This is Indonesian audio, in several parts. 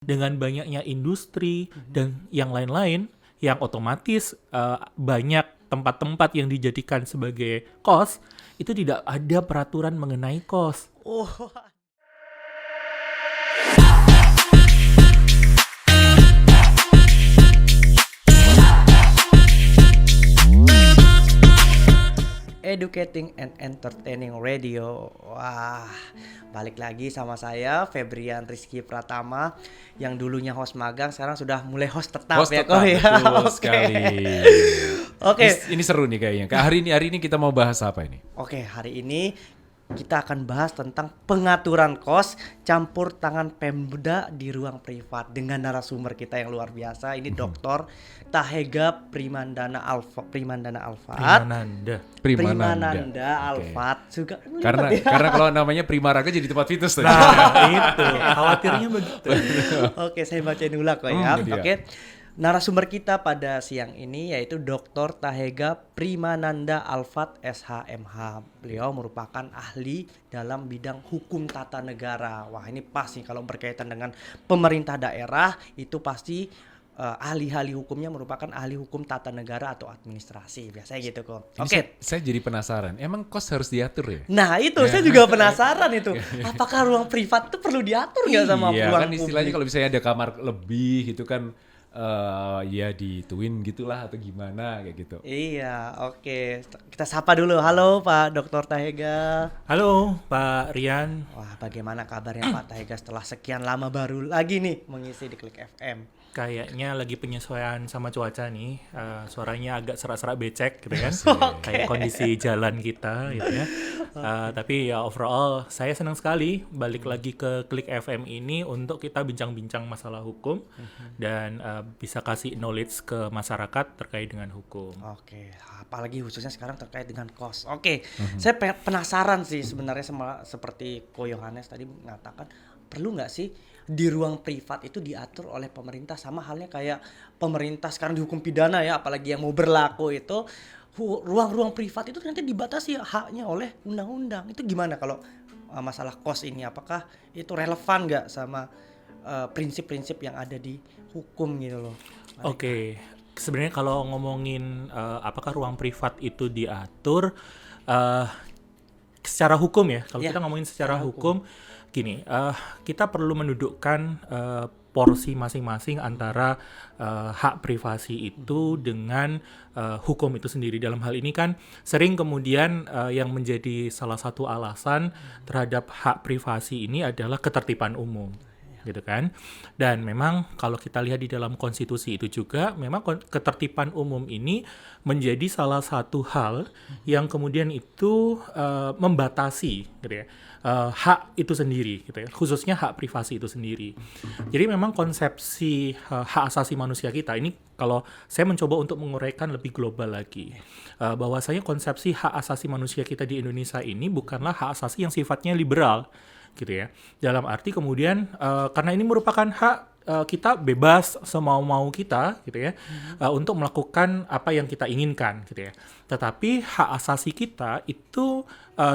Dengan banyaknya industri dan yang lain-lain, yang otomatis banyak tempat-tempat yang dijadikan sebagai kos, itu tidak ada peraturan mengenai kos. Oh, Educating and Entertaining Radio. Wah, balik lagi sama saya Febrian Rizky Pratama yang dulunya host magang, sekarang sudah mulai host tetap Host ya. tetap, betul Oke. sekali. Oke. Ini seru nih kayaknya. Hari ini kita mau bahas apa ini? Oke, hari ini kita akan bahas tentang pengaturan kos campur tangan Pemda di ruang privat dengan narasumber kita yang luar biasa. Ini Dr. Tahega Primananda Alfat. Primananda Alfat. Juga Karena kalau namanya Primaraga jadi tempat fitus tadi. Nah, itu khawatirnya begitu. Oke, saya bacain ulang kok ya. Jadi ya. Oke. Narasumber kita pada siang ini yaitu Dr. Tahega Primananda Alfat SHMH. Beliau merupakan ahli dalam bidang hukum tata negara. Wah, ini pas nih kalau berkaitan dengan pemerintah daerah, itu pasti ahli-ahli hukumnya merupakan ahli hukum tata negara atau administrasi. Biasanya gitu kok. Ini Oke. saya jadi penasaran. Emang kos harus diatur ya? Nah, itu saya juga penasaran itu. Apakah ruang privat itu perlu diatur nggak sama Iya, ruang kan istilahnya publik? kalau misalnya ada kamar lebih gitu kan ya dituin gitulah atau gimana kayak gitu. Iya, oke. Kita sapa dulu. Halo Pak Dr. Tahega. Halo Pak Rian. Wah, bagaimana kabarnya Pak Tahega setelah sekian lama baru lagi nih mengisi di Klik FM? Kayaknya lagi penyesuaian sama cuaca nih. Suaranya agak serak-serak becek gitu kan. Kayak kondisi jalan kita gitu ya. Tapi ya overall saya senang sekali balik lagi ke Klik FM ini untuk kita bincang-bincang masalah hukum dan bisa kasih knowledge ke masyarakat terkait dengan hukum. Oke, apalagi khususnya sekarang terkait dengan kos. Oke, saya penasaran sih sebenarnya seperti Ko Yohanes tadi mengatakan, perlu nggak sih di ruang privat itu diatur oleh pemerintah sama halnya kayak pemerintah sekarang di hukum pidana ya, apalagi yang mau berlaku itu ruang-ruang privat itu nanti dibatasi haknya oleh undang-undang. Itu gimana kalau masalah kos ini? Apakah itu relevan nggak sama prinsip-prinsip yang ada di hukum gitu loh? Oke, sebenarnya kalau ngomongin apakah ruang privat itu diatur secara hukum ya, kalau Ya, kita ngomongin secara secara hukum, gini, kita perlu mendudukkan porsi masing-masing antara hak privasi itu dengan hukum itu sendiri. Dalam hal ini kan sering kemudian yang menjadi salah satu alasan terhadap hak privasi ini adalah ketertiban umum. Gitu kan. Dan memang kalau kita lihat di dalam konstitusi itu juga memang ketertiban umum ini menjadi salah satu hal yang kemudian itu membatasi gitu ya. Hak itu sendiri gitu ya, khususnya hak privasi itu sendiri. Jadi memang konsepsi hak asasi manusia kita ini, kalau saya mencoba untuk menguraikan lebih global lagi, bahwasanya konsepsi hak asasi manusia kita di Indonesia ini bukanlah hak asasi yang sifatnya liberal gitu ya. Dalam arti kemudian karena ini merupakan hak kita bebas semau-mau kita gitu ya, untuk melakukan apa yang kita inginkan gitu ya. Tetapi hak asasi kita itu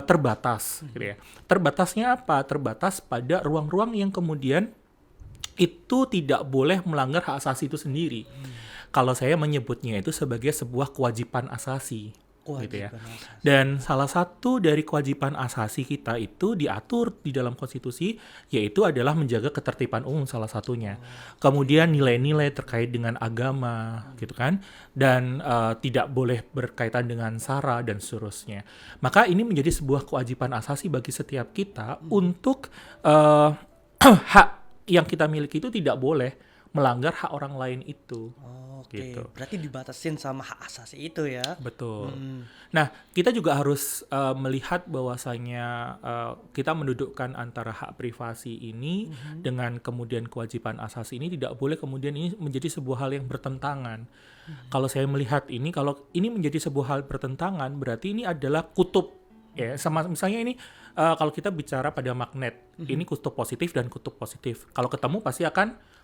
terbatas gitu ya. Terbatasnya apa? Terbatas pada ruang-ruang yang kemudian itu tidak boleh melanggar hak asasi itu sendiri. Kalau saya menyebutnya itu sebagai sebuah kewajiban asasi. Gitu ya. Dan salah satu dari kewajiban asasi kita itu diatur di dalam konstitusi, yaitu adalah menjaga ketertiban umum salah satunya. Kemudian nilai-nilai terkait dengan agama gitu kan, dan tidak boleh berkaitan dengan sara dan seterusnya. Maka ini menjadi sebuah kewajiban asasi bagi setiap kita untuk hak yang kita miliki itu tidak boleh melanggar hak orang lain itu. Oke, Gitu. berarti dibatasin sama hak asasi itu ya. Betul. Nah, kita juga harus melihat bahwasanya kita mendudukkan antara hak privasi ini dengan kemudian kewajiban asasi ini tidak boleh kemudian ini menjadi sebuah hal yang bertentangan. Kalau saya melihat ini, kalau ini menjadi sebuah hal bertentangan, berarti ini adalah kutub ya. Sama misalnya ini kalau kita bicara pada magnet, ini kutub positif dan kutub positif. Kalau ketemu pasti akan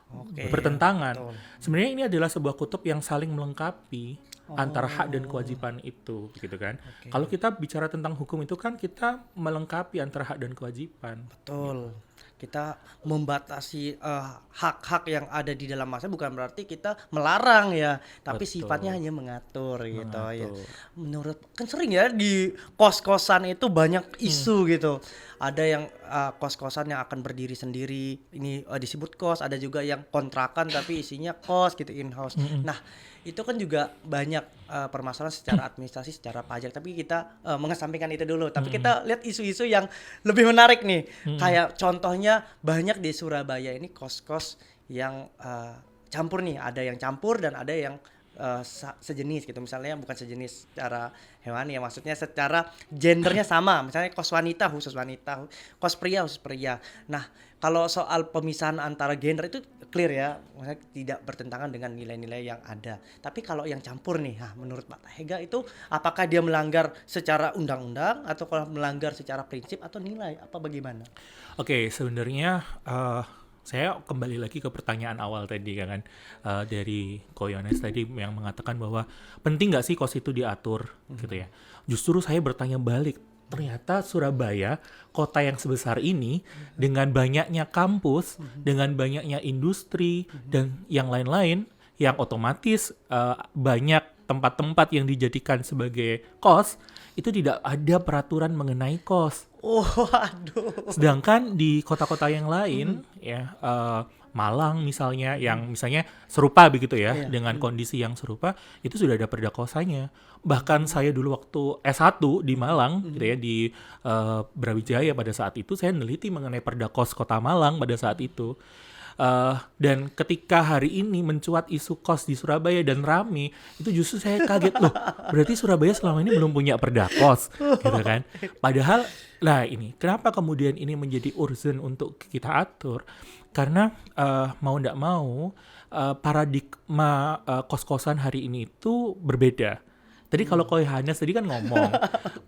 bertentangan. Betul. Sebenarnya ini adalah sebuah kutub yang saling melengkapi antara hak dan kewajiban itu, gitu kan? Kalau kita bicara tentang hukum itu kan kita melengkapi antara hak dan kewajiban. Betul. kita membatasi hak-hak yang ada di dalam masa bukan berarti kita melarang ya, tapi Betul. sifatnya hanya mengatur gitu ya. Mengatur. Menurut kan sering ya di kos-kosan itu banyak isu gitu. Ada yang kos-kosan yang akan berdiri sendiri, ini disebut kos, ada juga yang kontrakan tapi isinya kos gitu in-house. Nah, itu kan juga banyak permasalahan secara administrasi, secara pajak, tapi kita mengesampingkan itu dulu. Tapi kita lihat isu-isu yang lebih menarik nih. Kayak contohnya banyak di Surabaya ini kos-kos yang campur nih, ada yang campur dan ada yang sejenis gitu, misalnya bukan sejenis secara hewani ya, maksudnya secara gendernya sama, misalnya kos wanita khusus wanita, kos pria khusus pria. Nah, kalau soal pemisahan antara gender itu clear ya, maksudnya tidak bertentangan dengan nilai-nilai yang ada. Tapi kalau yang campur nih, menurut Pak Tahega itu apakah dia melanggar secara undang-undang atau kalau melanggar secara prinsip atau nilai, apa bagaimana? Oke, sebenarnya saya kembali lagi ke pertanyaan awal tadi kan, dari Koyones tadi yang mengatakan bahwa penting nggak sih kos itu diatur gitu ya. Justru saya bertanya balik, ternyata Surabaya, kota yang sebesar ini dengan banyaknya kampus, dengan banyaknya industri dan yang lain-lain, yang otomatis banyak tempat-tempat yang dijadikan sebagai kos, itu tidak ada peraturan mengenai kos. Oh, aduh. Sedangkan di kota-kota yang lain, ya Malang misalnya, yang misalnya serupa begitu ya, Iya. dengan kondisi yang serupa, itu sudah ada perda kosannya. Bahkan saya dulu waktu S1 di Malang, gitu ya, di Brawijaya pada saat itu, saya meneliti mengenai perda kos kota Malang pada saat itu. Dan ketika hari ini mencuat isu kos di Surabaya dan rame, itu justru saya kaget, loh, berarti Surabaya selama ini belum punya perda kos, gitu kan. Padahal, lah ini, kenapa kemudian ini menjadi urgent untuk kita atur? Karena mau ndak mau, paradigma kos-kosan hari ini itu berbeda. Tadi kalau Koyohanes tadi kan ngomong,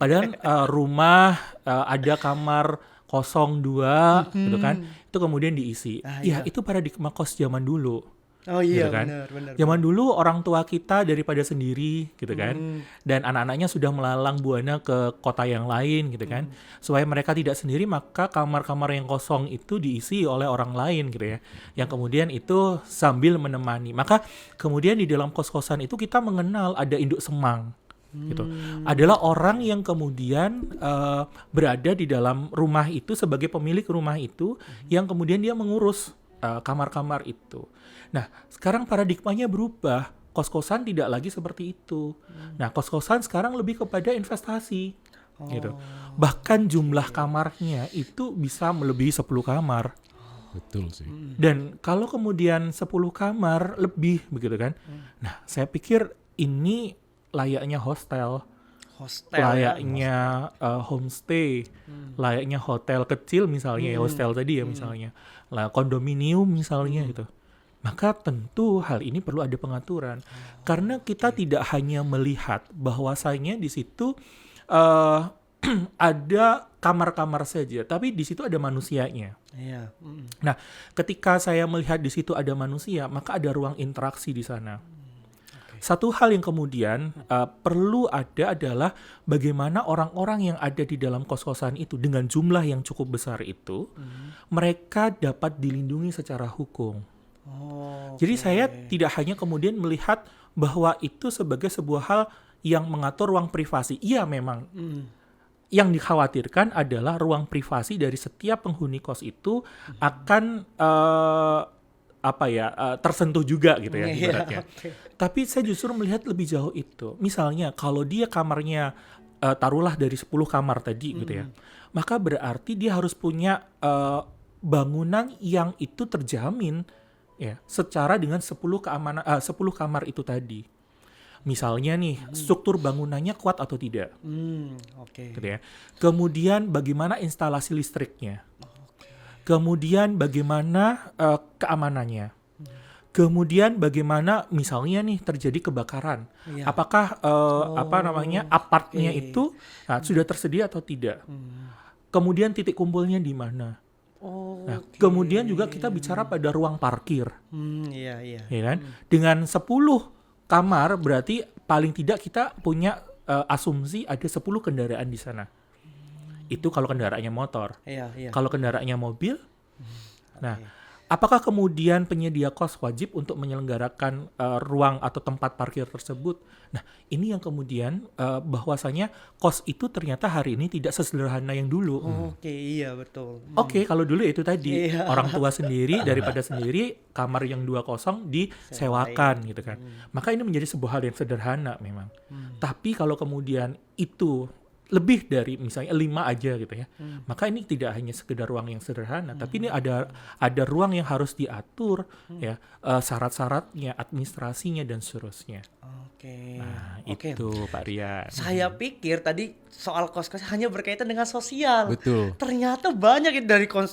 padahal rumah ada kamar kosong 2 gitu kan, itu kemudian diisi. Iya. Ya itu paradigma kos zaman dulu. Oh iya, Gitu kan. benar. Zaman dulu orang tua kita daripada sendiri gitu kan, dan anak-anaknya sudah melalang buana ke kota yang lain gitu kan, supaya mereka tidak sendiri maka kamar-kamar yang kosong itu diisi oleh orang lain gitu ya, yang kemudian itu sambil menemani. Maka kemudian di dalam kos-kosan itu kita mengenal ada induk semang gitu, adalah orang yang kemudian berada di dalam rumah itu sebagai pemilik rumah itu, yang kemudian dia mengurus kamar-kamar itu. Nah, sekarang paradigmanya berubah. Kos-kosan tidak lagi seperti itu. Nah, kos-kosan sekarang lebih kepada investasi. Gitu. Bahkan jumlah kamarnya itu bisa melebihi 10 kamar. Betul sih. Dan kalau kemudian 10 kamar lebih begitu kan. Nah, saya pikir ini layaknya hostel. Layaknya homestay, layaknya hotel kecil misalnya, ya hostel tadi ya misalnya, lah kondominium misalnya gitu. Maka tentu hal ini perlu ada pengaturan, karena kita tidak hanya melihat bahwasanya di situ ada kamar-kamar saja, tapi di situ ada manusianya. Iya. Nah, ketika saya melihat di situ ada manusia, maka ada ruang interaksi di sana. Satu hal yang kemudian perlu ada adalah bagaimana orang-orang yang ada di dalam kos-kosan itu dengan jumlah yang cukup besar itu, mereka dapat dilindungi secara hukum. Jadi saya tidak hanya kemudian melihat bahwa itu sebagai sebuah hal yang mengatur ruang privasi. Iya memang. Yang dikhawatirkan adalah ruang privasi dari setiap penghuni kos itu akan tersentuh juga gitu ya ibaratnya. Tapi saya justru melihat lebih jauh itu. Misalnya kalau dia kamarnya taruhlah dari 10 kamar tadi gitu ya. Maka berarti dia harus punya bangunan yang itu terjamin ya secara dengan 10 kamar itu tadi. Misalnya nih, struktur bangunannya kuat atau tidak. Gitu ya. Kemudian bagaimana instalasi listriknya. Kemudian bagaimana keamanannya. Kemudian bagaimana misalnya nih terjadi kebakaran. Iya. Apakah apartnya itu sudah tersedia atau tidak. Kemudian titik kumpulnya di mana. Nah, kemudian juga kita bicara pada ruang parkir. Iya. Ya kan? Dengan 10 kamar berarti paling tidak kita punya asumsi ada 10 kendaraan di sana. Itu kalau kendaraannya motor. Iya. Kalau kendaraannya mobil Nah, apakah kemudian penyedia kos wajib untuk menyelenggarakan ruang atau tempat parkir tersebut? Nah, ini yang kemudian bahwasanya kos itu ternyata hari ini tidak sesederhana yang dulu. Oke, iya betul. Oke, kalau dulu itu tadi Iya. orang tua sendiri daripada sendiri kamar yang 2 kosong disewakan gitu kan. Maka ini menjadi sebuah hal yang sederhana memang. Tapi kalau kemudian itu lebih dari misalnya 5 aja gitu ya. Maka ini tidak hanya sekedar ruang yang sederhana, tapi ini ada ruang yang harus diatur ya, syarat-syaratnya, administrasinya dan seterusnya. Oke. Nah, Oke. itu Pak Rian. Saya pikir tadi soal kos-kos hanya berkaitan dengan sosial. Betul. Ternyata banyak itu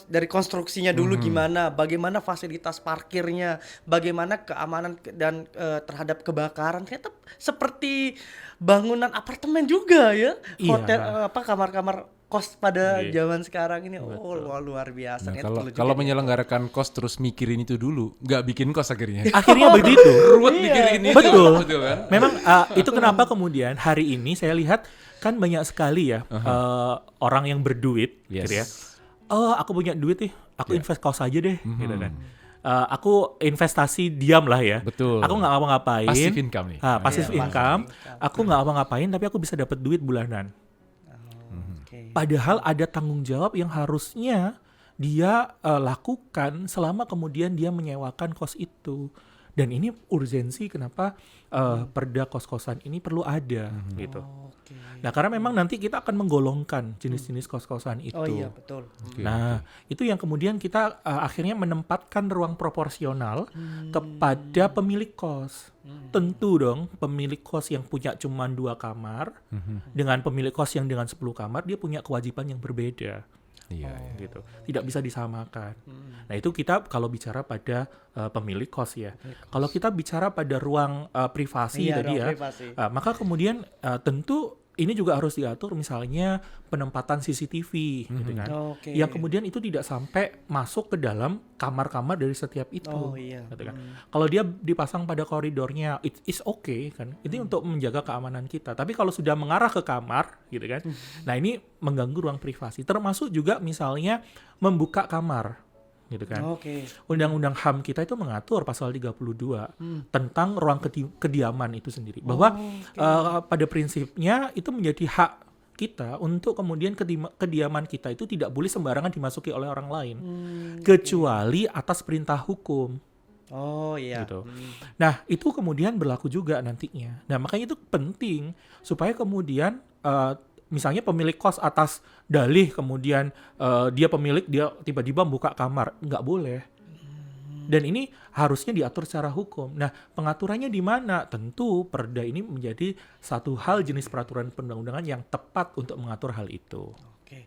dari konstruksinya dulu gimana, bagaimana fasilitas parkirnya, bagaimana keamanan dan terhadap kebakaran. Ternyata seperti bangunan apartemen juga ya. Iya. Hotel kamar-kamar kos pada Iya. zaman sekarang ini. Oh, Betul. luar biasa. Nah, Ternyata perlu juga kalau diatur. menyelenggarakan kos terus mikirin itu dulu, nggak bikin kos akhirnya. Akhirnya begitu. Ruwet mikirin itu. Betul. Betul kan? Memang itu kenapa kemudian hari ini saya lihat kan banyak sekali ya orang yang berduit Yes. gitu ya. Oh, aku punya duit nih, aku Yeah. invest kaos aja deh gitu kan. Aku investasi diam lah ya. Betul. Aku nggak ngapa-ngapain. Passive income nih. Passive Iya, income. passive Aku nggak ngapa-ngapain tapi aku bisa dapat duit bulanan. Oke. Padahal ada tanggung jawab yang harusnya dia lakukan selama kemudian dia menyewakan kos itu. Dan ini urgensi kenapa perda kos-kosan ini perlu ada gitu. Oke. Nah, karena memang nanti kita akan menggolongkan jenis-jenis kos-kosan itu. Oh iya, betul. Oke, Nah, itu yang kemudian kita akhirnya menempatkan ruang proporsional kepada pemilik kos. Tentu dong, pemilik kos yang punya cuma 2 kamar dengan pemilik kos yang dengan 10 kamar, dia punya kewajiban yang berbeda. Iya, iya. Gitu. Tidak bisa disamakan. Nah, itu kita kalau bicara pada pemilik kos ya. Kalau kita bicara pada ruang privasi Iya, tadi ruang ya, privasi. maka kemudian tentu ini juga harus diatur misalnya penempatan CCTV gitu kan. Oke. Yang kemudian itu tidak sampai masuk ke dalam kamar-kamar dari setiap itu. Oh iya. Gitu kan. Kalau dia dipasang pada koridornya, it is okay kan. Itu untuk menjaga keamanan kita. Tapi kalau sudah mengarah ke kamar, gitu kan. Nah, ini mengganggu ruang privasi. Termasuk juga misalnya membuka kamar, gitu kan. Oke. Undang-undang HAM kita itu mengatur pasal 32 tentang ruang kediaman itu sendiri. Bahwa pada prinsipnya itu menjadi hak kita untuk kemudian kediaman kita itu tidak boleh sembarangan dimasuki oleh orang lain. Kecuali atas perintah hukum. Oh iya. Gitu. Nah, itu kemudian berlaku juga nantinya. Nah, makanya itu penting supaya kemudian misalnya pemilik kos atas dalih kemudian dia pemilik dia tiba-tiba buka kamar, nggak boleh. Dan ini harusnya diatur secara hukum. Nah, pengaturannya di mana? Tentu perda ini menjadi satu hal jenis peraturan perundang-undangan yang tepat untuk mengatur hal itu. Oke.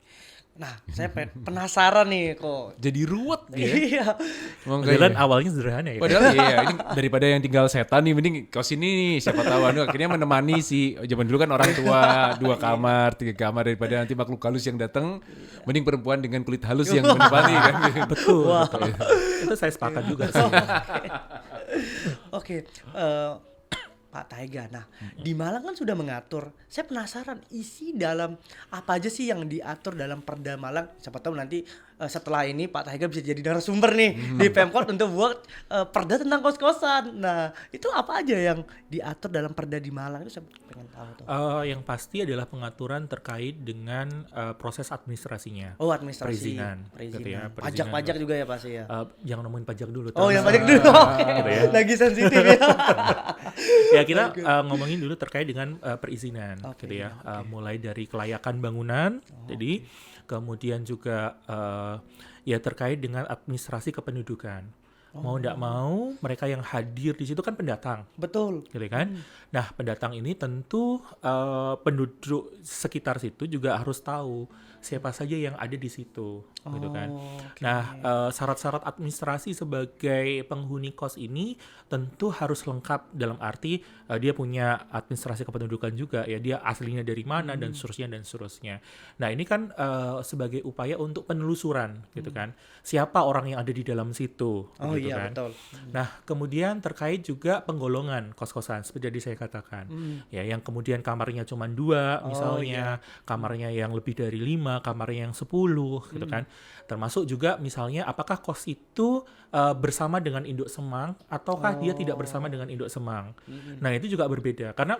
Nah, saya penasaran nih kok. Jadi ruwet ya. Iya. Padahal awalnya sederhana ya. Padahal iya, ini daripada yang tinggal setan nih, mending kos ini nih, siapa tahu anu akhirnya menemani si zaman dulu kan orang tua 2 kamar, 3 kamar, daripada nanti makhluk halus yang datang, mending perempuan dengan kulit halus yang menemani kan. Betul, betul. Itu saya sepakat juga sih. Oke. Pak Taiga. Nah, di Malang kan sudah mengatur. Saya penasaran isi dalam apa aja sih yang diatur dalam Perda Malang. Siapa tahu nanti setelah ini Pak Taiga bisa jadi narasumber nih di Pemkot untuk buat perda tentang kos-kosan. Nah, itu apa aja yang diatur dalam Perda di Malang? Itu saya pengen tahu tuh. Yang pasti adalah pengaturan terkait dengan proses administrasinya. Oh, administrasi. Perizinan, gitu ya, perizinan. Pajak-pajak juga ya pasti ya. Jangan ngomongin pajak dulu. Oh, yang terus, pajak dulu. Oke. gitu ya. Lagi sensitif ya. Ya, kita ngomongin dulu terkait dengan perizinan, Oke, gitu ya. oke. Mulai dari kelayakan bangunan, jadi kemudian juga ya terkait dengan administrasi kependudukan. Mau tidak mau, mereka yang hadir di situ kan pendatang. Betul. Gitu kan. Nah, pendatang ini tentu penduduk sekitar situ juga harus tahu siapa saja yang ada di situ, gitu kan. Oke. Nah, syarat-syarat administrasi sebagai penghuni kos ini tentu harus lengkap dalam arti dia punya administrasi kependudukan juga ya, dia aslinya dari mana dan seterusnya. Nah, ini kan sebagai upaya untuk penelusuran, gitu kan. Siapa orang yang ada di dalam situ, Oh gitu iya, kan. betul. Nah, kemudian terkait juga penggolongan kos-kosan seperti tadi saya katakan. Ya, yang kemudian kamarnya cuma 2 misalnya, kamarnya yang lebih dari 5 5, kamarnya yang 10 gitu kan. Termasuk juga misalnya apakah kos itu bersama dengan induk semang ataukah dia tidak bersama dengan induk semang. Nah, itu juga berbeda karena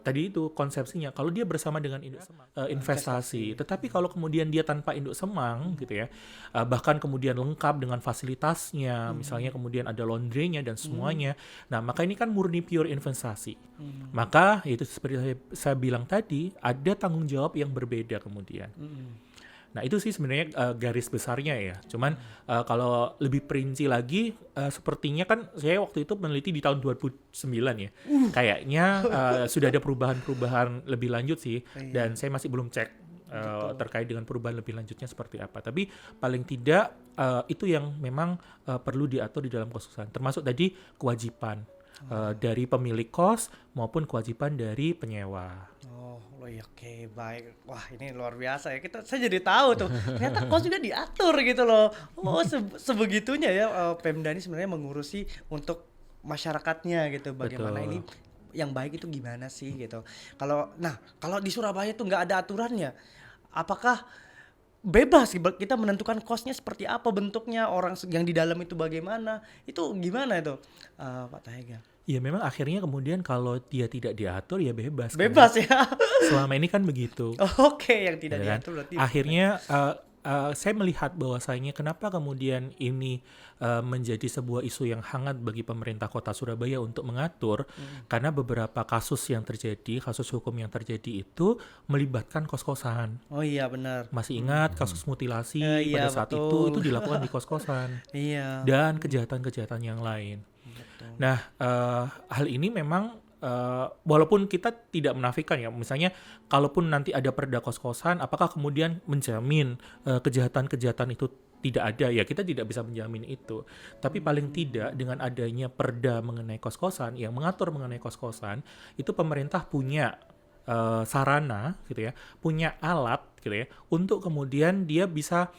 tadi itu konsepsinya kalau dia bersama dengan induk semang investasi. Tetapi kalau kemudian dia tanpa induk semang gitu ya, bahkan kemudian lengkap dengan fasilitasnya, misalnya kemudian ada laundry-nya dan semuanya. Nah, maka ini kan murni pure investasi. Maka itu seperti saya bilang tadi, ada tanggung jawab yang berbeda kemudian. Nah, itu sih sebenarnya garis besarnya ya. Cuman kalau lebih perinci lagi, sepertinya kan saya waktu itu meneliti di tahun 2009 ya. Kayaknya sudah ada perubahan-perubahan lebih lanjut sih. Dan saya masih belum cek terkait dengan perubahan lebih lanjutnya seperti apa. Tapi paling tidak itu yang memang perlu diatur di dalam kos-kosan. Termasuk tadi kewajiban dari pemilik kos maupun kewajiban dari penyewa. Oke, baik. Wah, ini luar biasa ya. Saya jadi tahu tuh. Ternyata kos juga diatur gitu loh. Oh, sebegitunya ya Pemda ini sebenarnya mengurusi untuk masyarakatnya gitu. Bagaimana Betul. ini yang baik itu gimana sih gitu. Kalau di Surabaya tuh nggak ada aturannya. Apakah bebas kita menentukan kosnya seperti apa bentuknya, orang yang di dalam itu bagaimana? Itu gimana itu, Pak Tahega? Ya memang akhirnya kemudian kalau dia tidak diatur ya bebas. Kan? Bebas ya. Selama ini kan begitu. Oke, yang tidak Ya kan? diatur berarti. Akhirnya saya melihat bahwasanya kenapa kemudian ini menjadi sebuah isu yang hangat bagi pemerintah Kota Surabaya untuk mengatur, karena beberapa kasus yang terjadi, kasus hukum yang terjadi itu melibatkan kos-kosan. Oh iya benar. Masih ingat kasus mutilasi Iya, pada saat betul. itu dilakukan di kos-kosan Iya. dan kejahatan-kejahatan yang lain. Betul. Nah, hal ini memang walaupun kita tidak menafikan ya, misalnya kalaupun nanti ada perda kos-kosan, apakah kemudian menjamin kejahatan-kejahatan itu tidak ada? Ya kita tidak bisa menjamin itu. Tapi paling tidak dengan adanya perda mengenai kos-kosan, yang mengatur mengenai kos-kosan, itu pemerintah punya sarana gitu ya, punya alat gitu ya, untuk kemudian dia bisa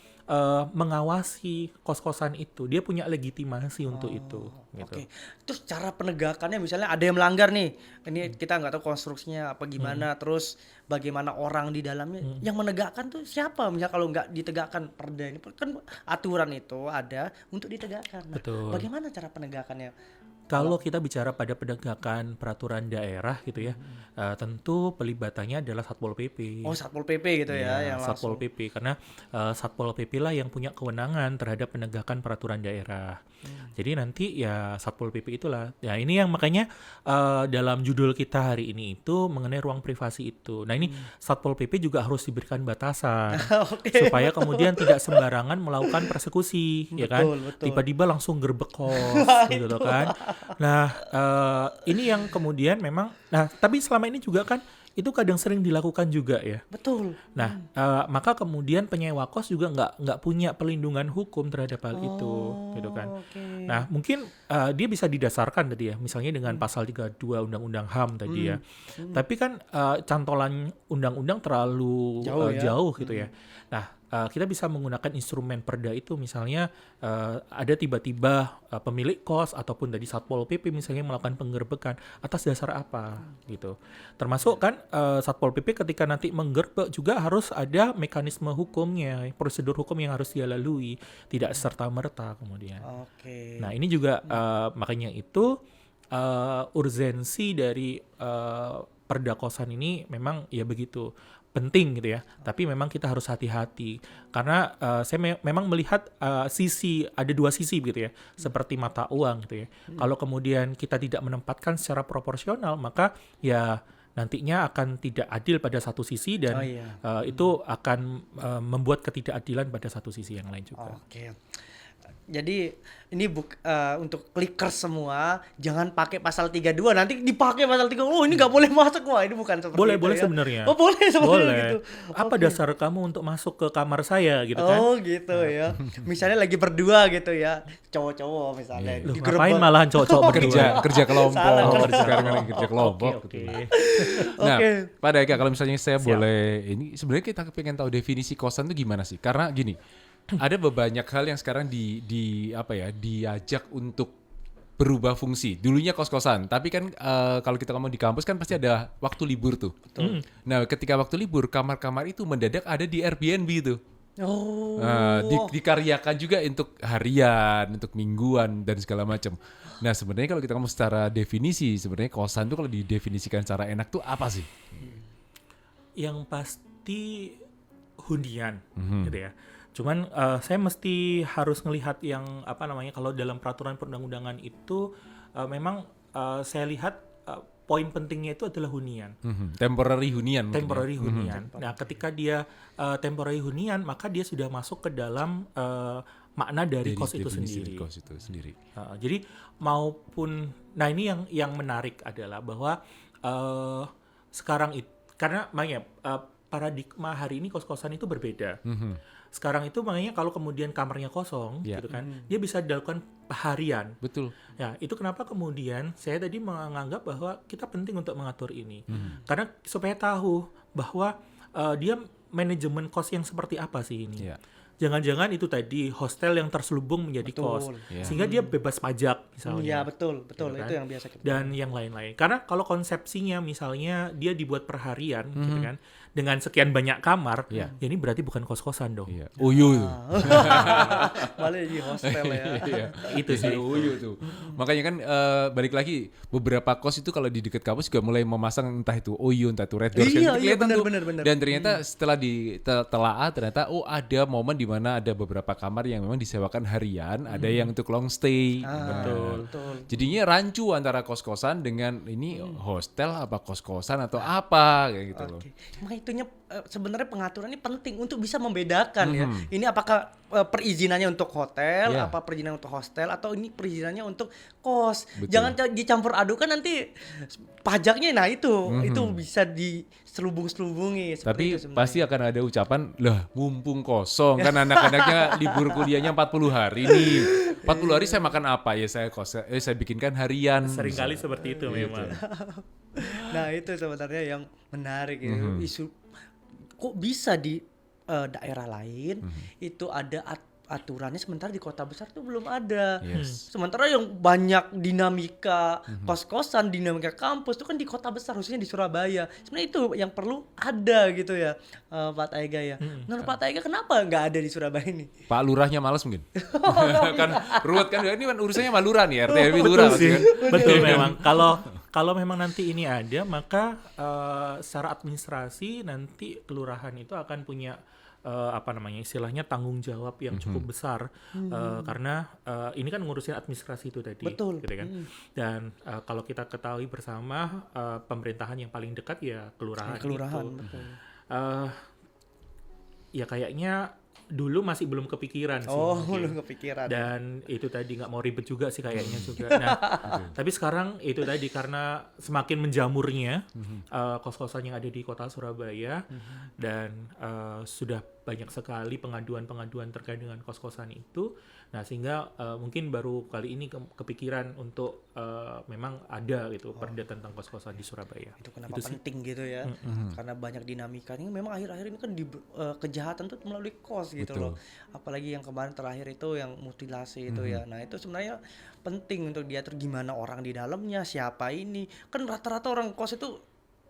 mengawasi kos-kosan itu. Dia punya legitimasi untuk itu gitu. Oke. Terus cara penegakannya misalnya ada yang melanggar nih. Ini kita nggak tahu konstruksinya apa gimana, terus bagaimana orang di dalamnya. Yang menegakkan tuh siapa? Misalnya kalau nggak ditegakkan perda ini kan aturan itu ada untuk ditegakkan. Nah, Betul. bagaimana cara penegakannya? Kalau kita bicara pada penegakan peraturan daerah gitu ya, tentu pelibatannya adalah Satpol PP. Oh, Satpol PP gitu ya yang Satpol langsung. PP, karena Satpol PP lah yang punya kewenangan terhadap penegakan peraturan daerah. Jadi nanti ya Satpol PP itulah. Ya ini yang makanya dalam judul kita hari ini itu mengenai ruang privasi itu. Nah ini Satpol PP juga harus diberikan batasan Oke. supaya kemudian tidak sembarangan melakukan persekusi, ya kan? Betul. Tiba-tiba langsung gerbek kos gitu loh kan. Nah, ini yang kemudian memang, nah tapi selama ini juga kan itu kadang sering dilakukan juga ya. Betul. Nah, maka kemudian penyewa kos juga nggak punya perlindungan hukum terhadap hal itu, gitu kan. Oke. Nah, mungkin dia bisa didasarkan tadi ya, misalnya dengan pasal 32 Undang-Undang HAM tadi ya. Tapi kan cantolan undang-undang terlalu Jauh ya. jauh gitu ya. Nah, kita bisa menggunakan instrumen perda itu, misalnya ada tiba-tiba pemilik kos ataupun dari Satpol PP misalnya melakukan penggerbekan atas dasar apa gitu. Termasuk kan Satpol PP ketika nanti menggerbek juga harus ada mekanisme hukumnya, prosedur hukum yang harus dia lalui, tidak serta-merta kemudian. Oke. Nah, ini juga makanya itu urgensi dari perda kosan ini memang ya begitu penting gitu ya. Tapi memang kita harus hati-hati karena saya memang melihat ada dua sisi gitu ya, seperti mata uang gitu ya. Kalau kemudian kita tidak menempatkan secara proporsional, maka ya nantinya akan tidak adil pada satu sisi dan itu akan membuat ketidakadilan pada satu sisi yang lain juga. Oke. Jadi ini untuk clickers semua jangan pakai pasal 32, nanti dipakai pasal 30. Oh, ini nggak boleh masuk. Wah, ini bukan seperti Boleh itu ya. sebenarnya. Oh, boleh sebenarnya Boleh. gitu. Apa Oke. dasar kamu untuk masuk ke kamar saya gitu kan? Oh, gitu ya. Misalnya lagi berdua gitu ya. Cowok-cowok misalnya. Loh, digerebek. ngapain malahan cowok-cowok berdua? kerja kelompok. Salah, kerja Sekarang kan kerja kelompok Oke. gitu. Oke. Nah, Oke. Pak Daika, kalau misalnya saya Siap. boleh, ini sebenarnya kita pengen tahu definisi kosan itu gimana sih? Karena gini, ada banyak hal yang sekarang diajak untuk berubah fungsi. Dulunya kos-kosan, tapi kan kalau kita ngomong di kampus kan pasti ada waktu libur tuh. Nah, ketika waktu libur, kamar-kamar itu mendadak ada di Airbnb tuh. Oh. Dikaryakan juga untuk harian, untuk mingguan dan segala macam. Nah, sebenarnya kalau kita ngomong secara definisi, sebenarnya kosan tuh kalau didefinisikan secara enak tuh apa sih? Yang pasti hunian gitu ya. Cuman saya mesti harus ngelihat yang apa namanya, kalau dalam peraturan perundang-undangan itu memang saya lihat poin pentingnya itu adalah hunian. Temporary hunian. mungkin ya? Temporary hunian. Nah, ketika dia temporary hunian, maka dia sudah masuk ke dalam makna dari kos itu definisi sendiri. dari kos itu sendiri. Jadi maupun, nah ini yang menarik adalah bahwa sekarang itu karena makanya paradigma hari ini kos-kosan itu berbeda. Sekarang itu makanya kalau kemudian kamarnya kosong, Ya. gitu kan, dia bisa dilakukan harian. Betul. Ya, itu kenapa kemudian saya tadi menganggap bahwa kita penting untuk mengatur ini. Karena supaya tahu bahwa dia manajemen kos yang seperti apa sih ini. Ya. Jangan-jangan itu tadi hostel yang terselubung menjadi kos. Betul. Sehingga dia bebas pajak Iya, misalnya. betul. Gitu kan. Itu yang biasa kita. Dan yang lain-lain. Karena kalau konsepsinya misalnya dia dibuat per harian gitu kan, dengan sekian banyak kamar, Iya. ya ini berarti bukan kos-kosan dong. Iya. Uyu tuh. Malah di hostel ya. Iya. Itu sih. Uyu tuh. Makanya kan balik lagi beberapa kos itu kalau di dekat kampus juga mulai memasang entah itu Uyu, entah itu Red Doors. Iya, kan iya, kelihatan tuh. benar. Dan ternyata setelah ditelaah ternyata ada momen di mana ada beberapa kamar yang memang disewakan harian, ada yang untuk long stay. Betul. Jadinya rancu antara kos-kosan dengan ini hostel apa kos-kosan atau apa kayak gitu loh. Oke. Makanya itunya sebenarnya pengaturan ini penting untuk bisa membedakan ya. Ini apakah perizinannya untuk hotel, Yeah. apa perizinan untuk hostel, atau ini perizinannya untuk kos. Betul. Jangan dicampur adukan nanti pajaknya. Nah itu bisa diselubung-selubungi. Seperti Tapi itu sebenarnya. pasti akan ada ucapan, lah mumpung kosong kan anak-anaknya libur kuliahnya 40 hari nih. 40 hari saya makan apa ya, saya saya bikinkan harian. Seringkali seperti itu memang. Nah itu sebenarnya yang menarik ya. Isu kok bisa di daerah lain itu ada aturannya, sementara di kota besar tuh belum ada. Yes. Sementara yang banyak dinamika kos-kosan, dinamika kampus itu kan di kota besar, khususnya di Surabaya. Sebenarnya itu yang perlu ada gitu ya, Pak Taiga ya. Menurut Pak Taiga kenapa nggak ada di Surabaya ini? Pak Lurahnya malas mungkin. Kan ruwet kan, ini kan urusannya sama lurah nih, RT RW lurah pasti kan. Betul memang. Kalau memang nanti ini ada, maka secara administrasi nanti kelurahan itu akan punya apa namanya, istilahnya tanggung jawab yang cukup besar, karena ini kan ngurusin administrasi itu tadi. Betul. Gitu kan. Dan kalau kita ketahui bersama, pemerintahan yang paling dekat ya kelurahan. Kelurahan, itu. betul. Ya kayaknya dulu masih belum kepikiran sih. Oh, mungkin. belum kepikiran. Dan itu tadi nggak mau ribet juga sih kayaknya juga. Nah, tapi sekarang itu tadi karena semakin menjamurnya kos-kosan yang ada di kota Surabaya, dan sudah banyak sekali pengaduan-pengaduan terkait dengan kos-kosan itu. Nah, sehingga mungkin baru kali ini kepikiran untuk memang ada gitu perda tentang kos-kosan di Surabaya. Itu kenapa sih. penting gitu ya, karena banyak dinamika ini. Memang akhir-akhir ini kan kejahatan tuh melalui kos gitu. Betul. Loh, apalagi yang kemarin terakhir itu yang mutilasi itu ya. Nah itu sebenarnya penting untuk diatur gimana orang di dalamnya, siapa ini. Kan rata-rata orang kos itu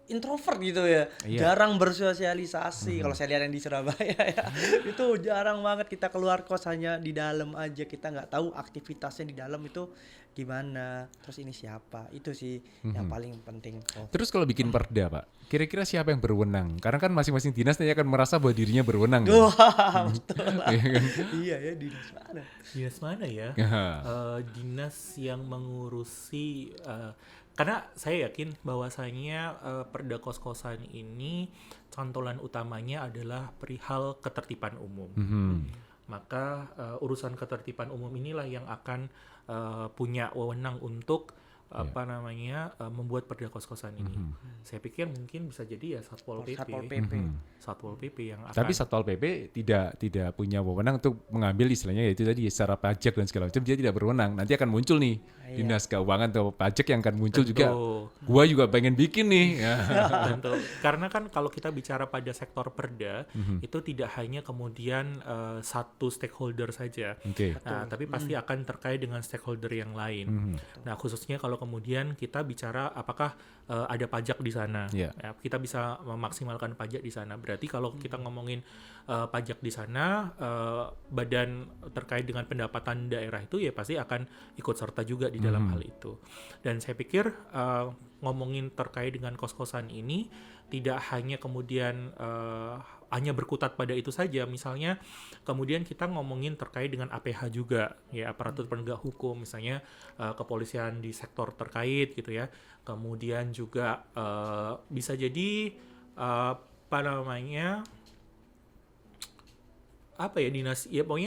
introvert gitu ya, Iya. jarang bersosialisasi. Kalau saya lihat yang di Surabaya ya, itu jarang banget. Kita keluar kos hanya di dalam aja, kita nggak tahu aktivitasnya di dalam itu gimana, terus ini siapa. Itu sih yang paling penting. Terus kalau bikin perda Pak, kira-kira siapa yang berwenang? Karena kan masing-masing dinas nanti akan merasa bahwa dirinya berwenang. Kan? Wah, betul. Iya kan? Iya ya, dinas mana? Dinas mana ya? Dinas yang mengurusi, karena saya yakin bahwasanya perda kos-kosan ini cantolan utamanya adalah perihal ketertiban umum. Maka urusan ketertiban umum inilah yang akan punya wewenang untuk membuat perda kos-kosan ini. Saya pikir mungkin bisa jadi ya Satpol PP. Satpol PP yang akan. Tapi Satpol PP tidak punya wewenang untuk mengambil istilahnya yaitu tadi secara pajak dan segala macam, dia tidak berwenang. Nanti akan muncul nih dinas keuangan atau pajak yang akan muncul juga. Gua juga pengen bikin nih. Tentu. Karena kan kalau kita bicara pada sektor perda itu tidak hanya kemudian satu stakeholder saja. Nah, tapi pasti akan terkait dengan stakeholder yang lain. Nah, khususnya kalau kemudian kita bicara apakah ada pajak di sana, ya, kita bisa memaksimalkan pajak di sana. Berarti kalau kita ngomongin pajak di sana, badan terkait dengan pendapatan daerah itu ya pasti akan ikut serta juga di dalam hal itu. Dan saya pikir ngomongin terkait dengan kos-kosan ini tidak hanya kemudian hanya berkutat pada itu saja. Misalnya kemudian kita ngomongin terkait dengan APH juga, ya, aparatur penegak hukum, misalnya kepolisian di sektor terkait gitu ya. Kemudian juga bisa jadi pokoknya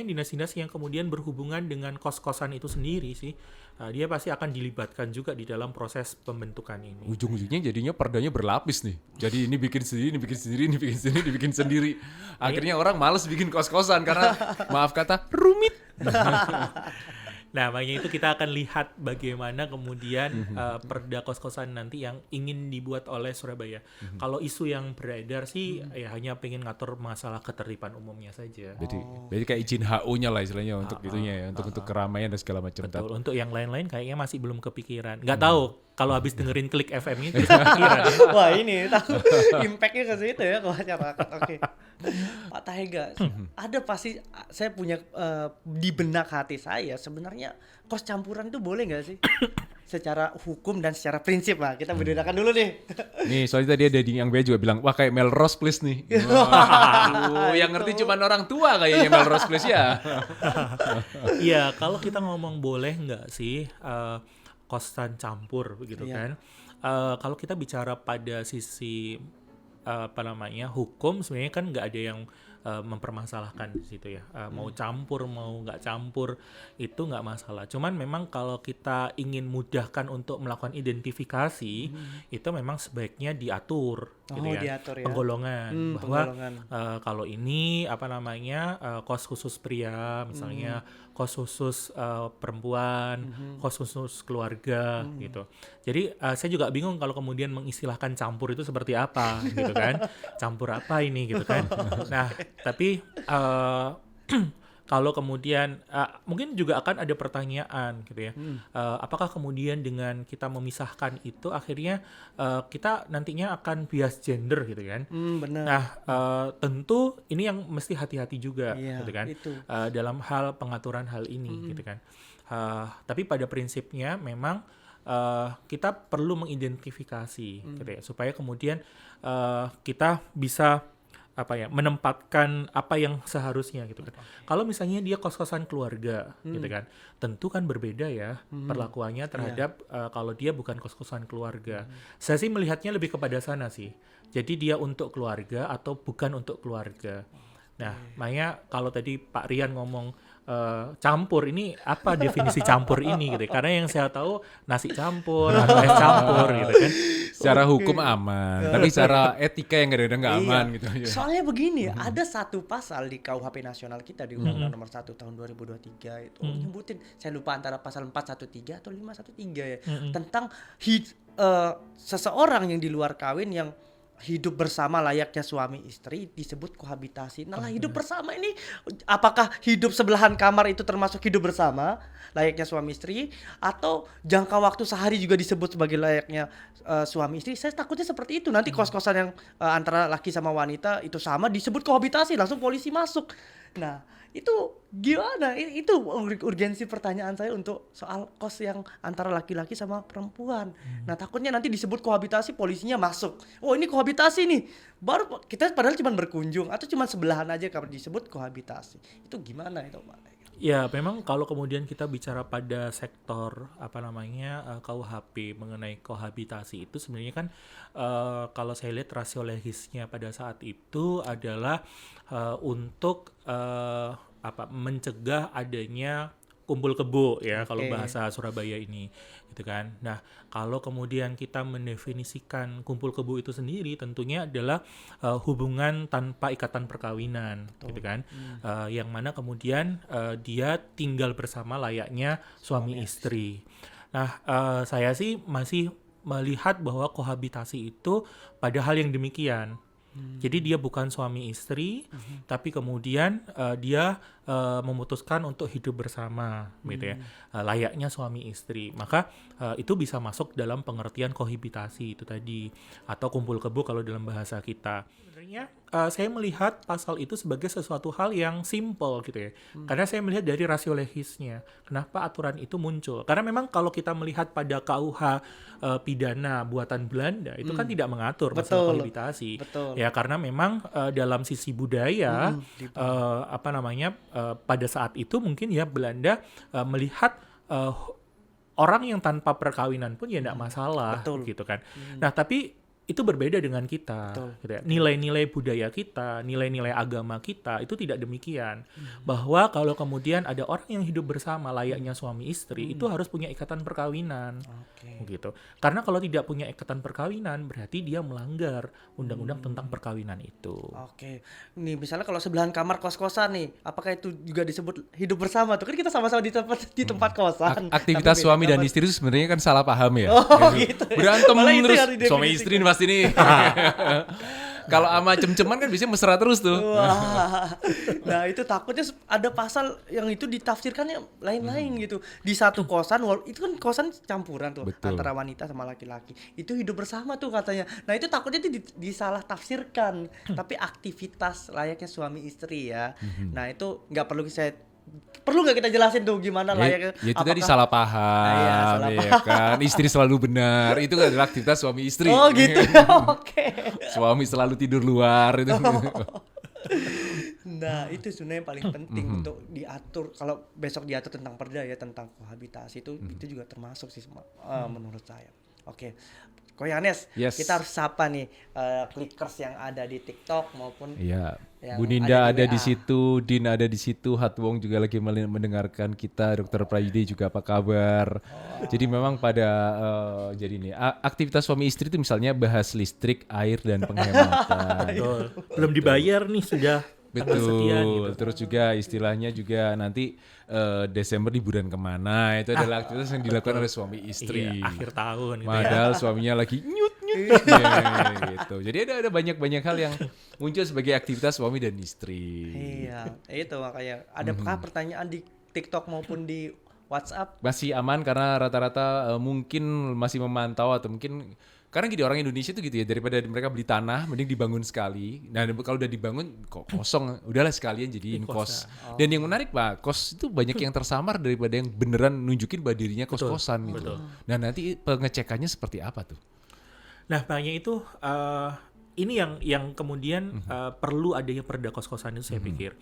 dinas-dinas yang kemudian berhubungan dengan kos-kosan itu sendiri sih. Dia pasti akan dilibatkan juga di dalam proses pembentukan ini. Ujung-ujungnya jadinya perdanya berlapis nih. Jadi ini bikin sendiri, ini bikin sendiri, ini bikin sendiri, dibikin sendiri. Akhirnya orang malas bikin kos-kosan karena maaf kata rumit. Nah, makanya itu kita akan lihat bagaimana kemudian perda kos-kosan nanti yang ingin dibuat oleh Surabaya. Kalau isu yang beredar sih ya hanya pengen ngatur masalah ketertiban umumnya saja. Jadi kayak izin HO-nya lah istilahnya untuk itunya ya, untuk keramaian dan segala macam. Betul. Untuk yang lain-lain kayaknya masih belum kepikiran. Nggak tahu kalau habis dengerin Klik FM ini bisa kepikiran. Wah, ini tahu impact-nya ke situ ya ke masyarakat. Oke. Pak Tahega, ada pasti saya punya di benak hati saya sebenarnya kos campuran itu boleh nggak sih? Secara hukum dan secara prinsip lah. Kita bedakan dulu nih. Nih, soalnya tadi ada di yang B juga bilang, wah kayak Melrose Place nih. Wah, yang ngerti cuma orang tua kayaknya Melrose Place ya. Iya, kalau kita ngomong boleh nggak sih kosan campur begitu kan? Kalau kita bicara pada sisi hukum, sebenarnya kan nggak ada yang mempermasalahkan di situ ya. Mau campur mau nggak campur itu nggak masalah. Cuman memang kalau kita ingin mudahkan untuk melakukan identifikasi itu memang sebaiknya diatur gitu ya. Diatur ya. Penggolongan bahwa kalau ini kos khusus pria misalnya, kos khusus perempuan, kos khusus keluarga gitu. Jadi saya juga bingung kalau kemudian mengistilahkan campur itu seperti apa gitu kan. Campur apa ini gitu kan. Nah, tapi kalau kemudian mungkin juga akan ada pertanyaan gitu ya. Apakah kemudian dengan kita memisahkan itu akhirnya kita nantinya akan bias gender gitu kan. Benar. Nah, tentu ini yang mesti hati-hati juga gitu kan. Dalam hal pengaturan hal ini gitu kan. Tapi pada prinsipnya memang kita perlu mengidentifikasi gitu ya, supaya kemudian kita bisa menempatkan apa yang seharusnya gitu kan. Kalau misalnya dia kos-kosan keluarga gitu kan, tentu kan berbeda ya perlakuannya terhadap kalau dia bukan kos-kosan keluarga. Saya sih melihatnya lebih kepada sana sih. Jadi dia untuk keluarga atau bukan untuk keluarga. Nah, makanya kalau tadi Pak Rian ngomong campur, ini apa definisi campur ini gitu. Karena yang saya tahu nasi campur atau es campur gitu kan. Secara hukum aman, tapi secara etika yang kadang-kadang nggak aman gitu. Soalnya begini, ada satu pasal di KUHP nasional kita di Undang-Undang Nomor 1 Tahun 2023 itu nyebutin, saya lupa antara pasal 413 atau 513 ya, tentang seseorang yang di luar kawin yang hidup bersama layaknya suami istri disebut kohabitasi. Nah, hidup bersama ini apakah hidup sebelahan kamar itu termasuk hidup bersama layaknya suami istri, atau jangka waktu sehari juga disebut sebagai layaknya suami istri? Saya takutnya seperti itu. Nanti kos-kosan yang antara laki sama wanita itu sama disebut kohabitasi, langsung polisi masuk. Nah, itu gimana? Itu urgensi pertanyaan saya untuk soal kos yang antara laki-laki sama perempuan. Nah, takutnya nanti disebut kohabitasi, polisinya masuk. Oh, ini kohabitasi nih. Baru kita padahal cuma berkunjung atau cuma sebelahan aja kalau disebut kohabitasi. Itu gimana itu, Pak? Ya, memang kalau kemudian kita bicara pada sektor KUHP mengenai kohabitasi itu sebenarnya kan kalau saya lihat rasio legisnya pada saat itu adalah untuk mencegah adanya kumpul kebo ya kalau Oke. bahasa Surabaya ini gitu kan. Nah, kalau kemudian kita mendefinisikan kumpul kebo itu sendiri tentunya adalah hubungan tanpa ikatan perkawinan gitu kan. Yang mana kemudian dia tinggal bersama layaknya suami istri. Nah, saya sih masih melihat bahwa kohabitasi itu pada hal yang demikian. Jadi dia bukan suami istri, tapi kemudian dia memutuskan untuk hidup bersama, gitu ya, layaknya suami istri. Maka itu bisa masuk dalam pengertian kohabitasi itu tadi, atau kumpul kebo kalau dalam bahasa kita. Sebenarnya saya melihat pasal itu sebagai sesuatu hal yang simple gitu ya, karena saya melihat dari rasio legisnya. Kenapa aturan itu muncul? Karena memang kalau kita melihat pada KUH pidana buatan Belanda itu kan tidak mengatur masalah Betul. kohabitasi. Betul. Ya karena memang dalam sisi budaya pada saat itu mungkin ya Belanda melihat orang yang tanpa perkawinan pun ya tidak masalah Betul. gitu kan. Nah, tapi itu berbeda dengan kita. Betul. Gitu ya. Nilai-nilai budaya kita, nilai-nilai agama kita itu tidak demikian. Bahwa kalau kemudian ada orang yang hidup bersama layaknya suami istri, itu harus punya ikatan perkawinan. Oke. Gitu. Karena kalau tidak punya ikatan perkawinan, berarti dia melanggar undang-undang tentang perkawinan itu. Oke. Nih misalnya kalau sebelahan kamar kos-kosan nih, apakah itu juga disebut hidup bersama tuh? Kan kita sama-sama di tempat kosan. Aktivitas Tapi beda suami dan kamar. istri itu sebenarnya kan salah paham ya. Oh, gitu. Berantem Malah itu terus yang didefinisikan. suami istri nih pasti nih. Kalau ama cem-ceman kan biasanya mesra terus tuh. Wah, nah itu takutnya ada pasal yang itu ditafsirkannya lain-lain gitu. Di satu kosan, itu kan kosan campuran tuh Betul. antara wanita sama laki-laki. Itu hidup bersama tuh katanya. Nah itu takutnya itu disalah tafsirkan. Tapi aktivitas layaknya suami istri ya. Nah itu nggak perlu nggak kita jelasin tuh gimana layaknya? Ya itu tadi Apakah- salah paham, Iya, salah ya kan. Istri selalu benar. Itu adalah aktivitas suami istri. Oh gitu. Oke. Suami selalu tidur luar itu. Nah, itu sebenarnya yang paling penting untuk diatur. Kalau besok diatur tentang perda ya, tentang kohabitasi itu juga termasuk sih menurut saya. Oke. Ko Yohanes, Yes. kita harus sapa nih clickers yang ada di TikTok maupun Iya. yang Bu Ninda ada ada di di WA. situ, Din ada di situ, Hatwong juga lagi mendengarkan kita, Dr. Prayudi juga apa kabar. Jadi memang pada jadi nih aktivitas suami istri itu misalnya bahas listrik, air dan penghematan. Betul. Belum dibayar nih sudah tanggal sekian gitu. Betul. Terus juga istilahnya juga nanti Desember liburan kemana itu adalah aktivitas yang dilakukan oleh suami istri. Iya, akhir tahun gitu ya. Padahal suaminya lagi nyut gitu. Jadi ada banyak hal yang muncul sebagai aktivitas suami dan istri. Iya, itu makanya adakah pertanyaan di TikTok maupun di WhatsApp? Masih aman karena rata-rata mungkin masih memantau atau mungkin karena gini orang Indonesia tuh gitu ya, daripada mereka beli tanah mending dibangun sekali. Nah, kalau udah dibangun kok kosong, udahlah sekalian jadiin kos. Dan yang menarik Pak, kos itu banyak yang tersamar daripada yang beneran nunjukin bahwa dirinya kos-kosan gitu. betul. Nah, nanti pengecekannya seperti apa tuh? Nah, makanya itu ini yang kemudian perlu adanya perda kos-kosan itu saya pikir.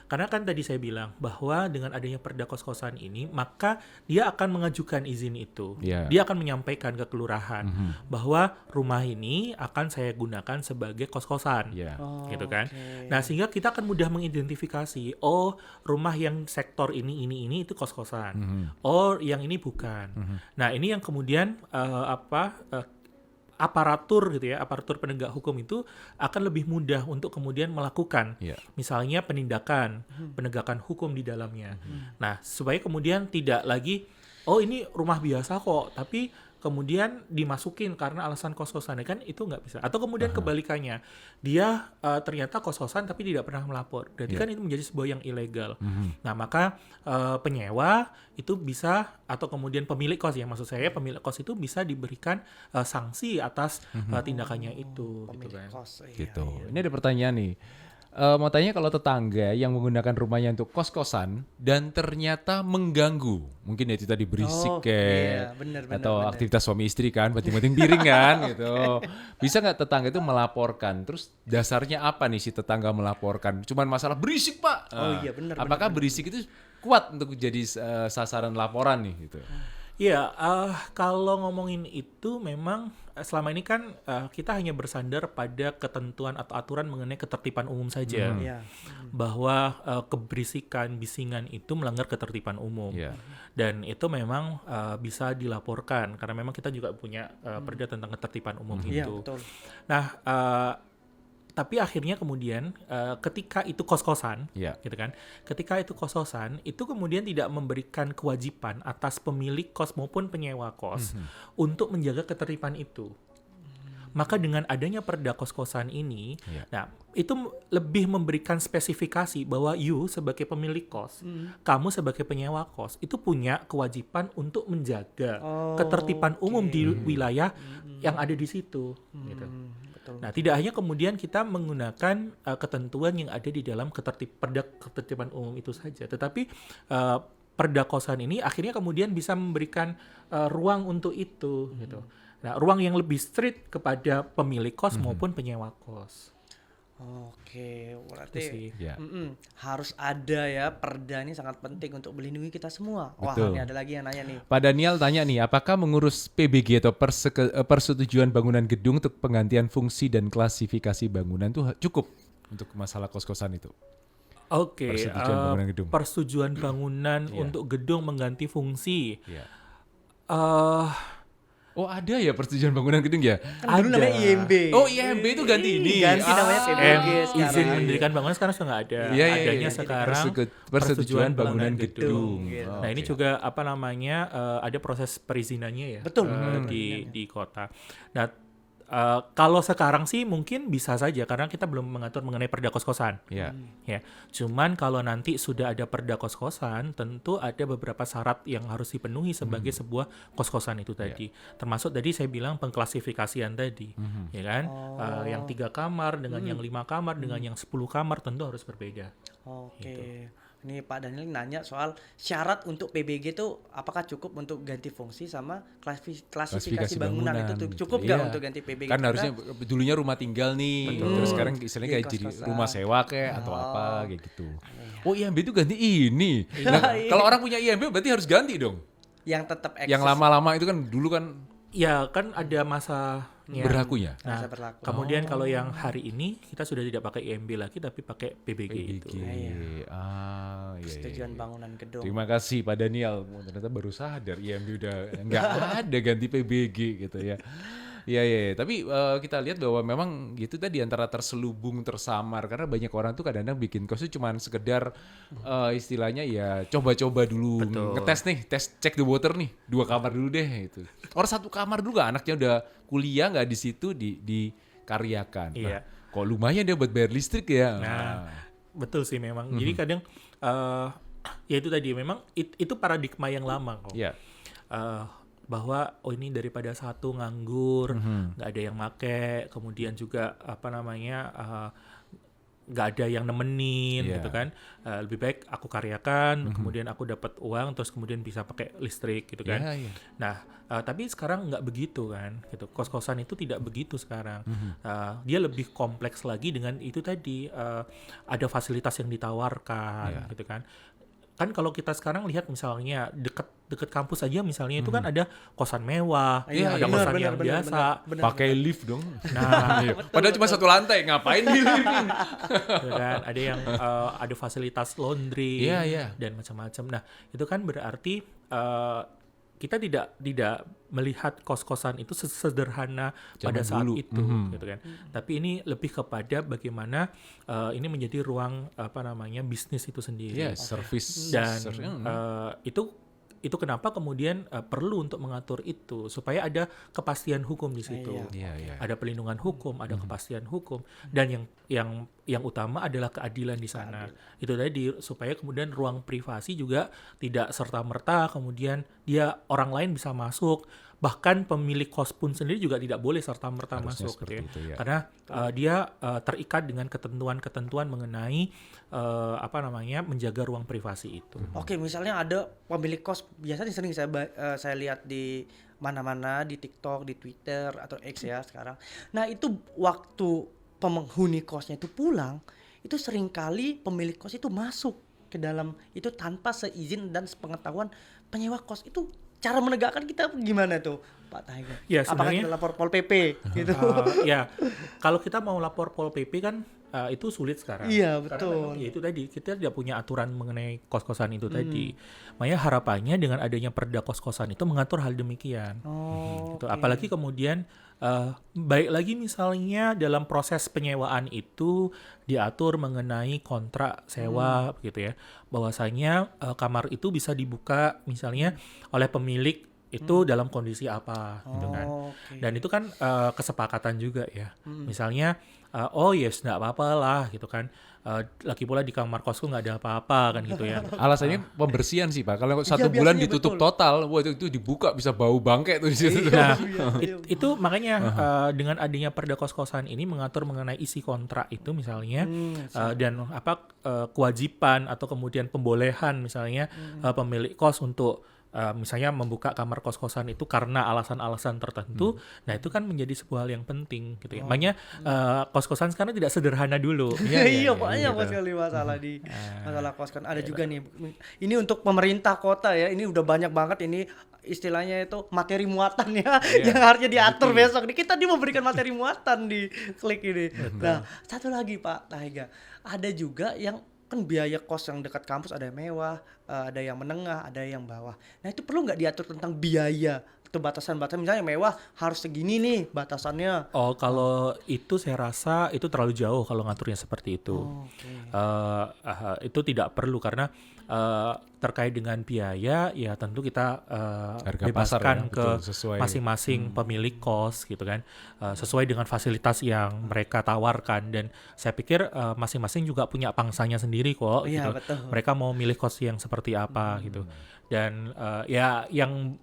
Karena kan tadi saya bilang bahwa dengan adanya perda kos-kosan ini, maka dia akan mengajukan izin itu. Iya. Dia akan menyampaikan ke kelurahan bahwa rumah ini akan saya gunakan sebagai kos-kosan. Ya. Gitu kan. Oke. Nah, sehingga kita akan mudah mengidentifikasi, oh, rumah yang sektor ini itu kos-kosan. Oh, yang ini bukan. Nah, ini yang kemudian aparatur gitu ya, aparatur penegak hukum itu akan lebih mudah untuk kemudian melakukan Iya. misalnya penindakan, penegakan hukum di dalamnya. Nah, supaya kemudian tidak lagi oh ini rumah biasa kok, tapi kemudian dimasukin karena alasan kos-kosan, kan itu nggak bisa. Atau kemudian kebalikannya, dia ternyata kos-kosan tapi tidak pernah melapor. Berarti kan itu menjadi sebuah yang ilegal. Nah, maka penyewa itu bisa, atau kemudian pemilik kos ya, maksud saya pemilik kos itu bisa diberikan sanksi atas tindakannya itu. Gitu Pemilik kan. kos. Iya, Gitu. iya. Ini ada pertanyaan nih. Mau tanya kalau tetangga yang menggunakan rumahnya untuk kos-kosan dan ternyata mengganggu, mungkin ya itu tadi berisik Oh, kayak iya, bener, atau bener. aktivitas suami istri kan, banting-banting piring kan gitu. Bisa nggak tetangga itu melaporkan? Terus dasarnya apa nih si tetangga melaporkan? Cuman masalah berisik Pak. Oh iya, bener, Apakah berisik itu kuat untuk jadi sasaran laporan nih gitu? Iya, kalau ngomongin itu memang selama ini kan kita hanya bersandar pada ketentuan atau aturan mengenai ketertiban umum saja. Iya. Bahwa keberisikan bisingan itu melanggar ketertiban umum. Iya. Dan itu memang bisa dilaporkan karena memang kita juga punya perda tentang ketertiban umum Iya, itu. betul. Nah, tapi akhirnya kemudian ketika itu kos-kosan, Iya. gitu kan? Ketika itu kos-kosan, itu kemudian tidak memberikan kewajiban atas pemilik kos maupun penyewa kos untuk menjaga ketertiban itu. Maka dengan adanya perda kos-kosan ini, Iya. nah itu lebih memberikan spesifikasi bahwa you sebagai pemilik kos, kamu sebagai penyewa kos itu punya kewajiban untuk menjaga ketertiban umum di wilayah yang ada di situ. Gitu. Betul. Nah, tidak hanya kemudian kita menggunakan ketentuan yang ada di dalam perda ketertiban umum itu saja, tetapi perda kosan ini akhirnya kemudian bisa memberikan ruang untuk itu, gitu. Nah, ruang yang lebih strict kepada pemilik kos maupun penyewa kos. Oke, Itu berarti sih. Ya. harus ada ya, perda ini sangat penting untuk melindungi kita semua. Wah, Betul. ini ada lagi yang nanya nih. Pak Daniel tanya nih, apakah mengurus PBG atau persetujuan bangunan gedung untuk penggantian fungsi dan klasifikasi bangunan itu cukup untuk masalah kos-kosan itu? Oke, Persetujuan bangunan gedung. persetujuan bangunan Iya. untuk gedung mengganti fungsi. Iya. eh Oh ada ya persetujuan bangunan gedung ya? Kan dulu Ada. namanya IMB. Oh IMB itu ganti ini. Ganti namanya PBG sekarang. izin mendirikan bangunan sekarang sudah nggak ada. Iya, iya, Adanya iya. sekarang Persetujuan bangunan gedung. Gitu. Oh, Nah, ini oke. juga apa namanya ada proses perizinannya ya. Betul, di kota. Nah, kalau sekarang sih mungkin bisa saja karena kita belum mengatur mengenai perda kos-kosan. Ya. Ya, cuman kalau nanti sudah ada perda kos-kosan, tentu ada beberapa syarat yang harus dipenuhi sebagai sebuah kos-kosan itu tadi. Termasuk tadi saya bilang pengklasifikasian tadi, ya kan? Yang 3 kamar dengan yang 5 kamar dengan yang 10 kamar tentu harus berbeda. Oke. Ini Pak Daniel nanya soal syarat untuk PBG itu apakah cukup untuk ganti fungsi sama klasifikasi bangunan itu tuh gitu. cukup nggak Iya. untuk ganti PBG? Kan Kita- harusnya dulunya rumah tinggal nih, terus sekarang istilahnya kayak Iya, jadi kos-kosan. rumah sewa kayak atau apa kayak gitu. Oh IMB itu ganti ini. Nah, Iya. kalau orang punya IMB berarti harus ganti dong. yang tetap eksis. Yang lama-lama itu kan dulu kan Ya, kan ada masanya. berlakunya. Nah, Masa berlaku. kemudian kalau yang hari ini kita sudah tidak pakai IMB lagi tapi pakai PBG itu. Iya. Ah, iya, Persetujuan iya. bangunan gedung. Terima kasih Pak Daniel. Oh, ternyata baru sadar IMB udah nggak ada ganti PBG gitu ya. Iya, iya, iya. Tapi kita lihat bahwa memang gitu tadi antara terselubung, tersamar. Karena banyak orang tuh kadang-kadang bikin kos itu cuma sekedar istilahnya ya coba-coba dulu. Betul. Ngetes nih, check the water nih. 2 kamar dulu deh gitu. Orang 1 kamar dulu gak anaknya udah kuliah nggak di situ dikaryakan. Iya. Nah, kok lumayan dia buat bayar listrik ya. Nah, betul sih memang. Jadi kadang ya itu tadi memang itu paradigma yang lama kok. Iya. Bahwa ini daripada satu nganggur, nggak ada yang make, kemudian juga apa namanya nggak ada yang nemenin Iya. gitu kan. Lebih baik aku karyakan, kemudian aku dapat uang, terus kemudian bisa pakai listrik gitu kan. Iya, iya. Nah, tapi sekarang nggak begitu kan, gitu. Kos-kosan itu tidak begitu sekarang. Dia lebih kompleks lagi dengan itu tadi ada fasilitas yang ditawarkan, gitu kan. Kan kalau kita sekarang lihat misalnya deket kampus aja misalnya itu kan ada kosan mewah, Iya, ada benar, kosan benar, yang benar, biasa. benar. Pakai lift dong. Nah, Iya. Padahal cuma 1 lantai, ngapain di lift? gitu kan. Ada yang ada fasilitas laundry Iya, iya. dan macam-macam. Nah, itu kan berarti kita tidak melihat kos-kosan itu sesederhana pada Zaman saat dulu. itu, gitu kan. Tapi ini lebih kepada bagaimana ini menjadi ruang apa namanya bisnis itu sendiri. Iya, service. Dan itu kenapa kemudian perlu untuk mengatur itu supaya ada kepastian hukum di situ. Iya, iya. Ada pelindungan hukum, ada kepastian hukum, dan yang utama adalah keadilan di sana. Itu tadi supaya kemudian ruang privasi juga tidak serta-merta kemudian dia orang lain bisa masuk, bahkan pemilik kos pun sendiri juga tidak boleh serta-merta Harusnya masuk gitu seperti ya. itu, ya. Karena dia terikat dengan ketentuan-ketentuan mengenai apa namanya menjaga ruang privasi itu. Oke, misalnya ada pemilik kos, biasanya sering saya lihat di mana-mana, di TikTok, di Twitter atau X ya sekarang. Nah, itu waktu penghuni kosnya itu pulang, itu seringkali pemilik kos itu masuk ke dalam itu tanpa seizin dan sepengetahuan penyewa kos. Itu cara menegakkan kita gimana tuh Pak Tahega? Ya, Apakah sebenarnya kita lapor Pol PP gitu? ya, kalau kita mau lapor Pol PP kan itu sulit sekarang. Iya, Karena betul. memang ya itu tadi kita tidak punya aturan mengenai kos-kosan itu tadi. Makanya harapannya dengan adanya Perda kos-kosan itu mengatur hal demikian. Oh, Gitu. Apalagi kemudian baik lagi misalnya dalam proses penyewaan itu diatur mengenai kontrak sewa gitu ya. Bahwasanya kamar itu bisa dibuka misalnya oleh pemilik itu dalam kondisi apa gitu kan. oke. Dan itu kan kesepakatan juga ya. Misalnya oh yes nggak apa-apa lah gitu kan. Lagi pula di kamar kosku nggak ada apa-apa kan gitu ya. Alasannya pembersihan sih Pak. Kalau 1 bulan biasanya ditutup betul. total, wah itu dibuka bisa bau bangke tuh di situ. Nah, itu makanya dengan adanya Perda kos-kosan ini mengatur mengenai isi kontrak itu misalnya dan kewajiban atau kemudian pembolehan misalnya pemilik kos untuk misalnya membuka kamar kos-kosan itu karena alasan-alasan tertentu. Nah, itu kan menjadi sebuah hal yang penting gitu ya. Makanya kos-kosan sekarang tidak sederhana dulu. Iya, banyak sekali masalah di masalah kos kan. Ada juga nih. Ini untuk pemerintah kota ya. Ini udah banyak banget ini istilahnya itu materi muatan ya yang harusnya diatur besok. Kita memberikan materi muatan di klik ini. Nah, satu lagi Pak Tahega. Ada juga yang kan biaya kos yang dekat kampus ada yang mewah, ada yang menengah, ada yang bawah. Nah, itu perlu nggak diatur tentang biaya atau batasan-batasan, misalnya mewah harus segini nih batasannya. Oh, kalau itu saya rasa itu terlalu jauh kalau ngaturnya seperti itu. Itu tidak perlu karena terkait dengan biaya ya tentu kita Harga bebaskan pasar ya, ke betul, sesuai. masing-masing pemilik kos gitu kan, sesuai dengan fasilitas yang mereka tawarkan dan saya pikir masing-masing juga punya pangsanya sendiri kok. Iya, Gitu. betul. Mereka mau milih kos yang seperti apa gitu. Dan ya yang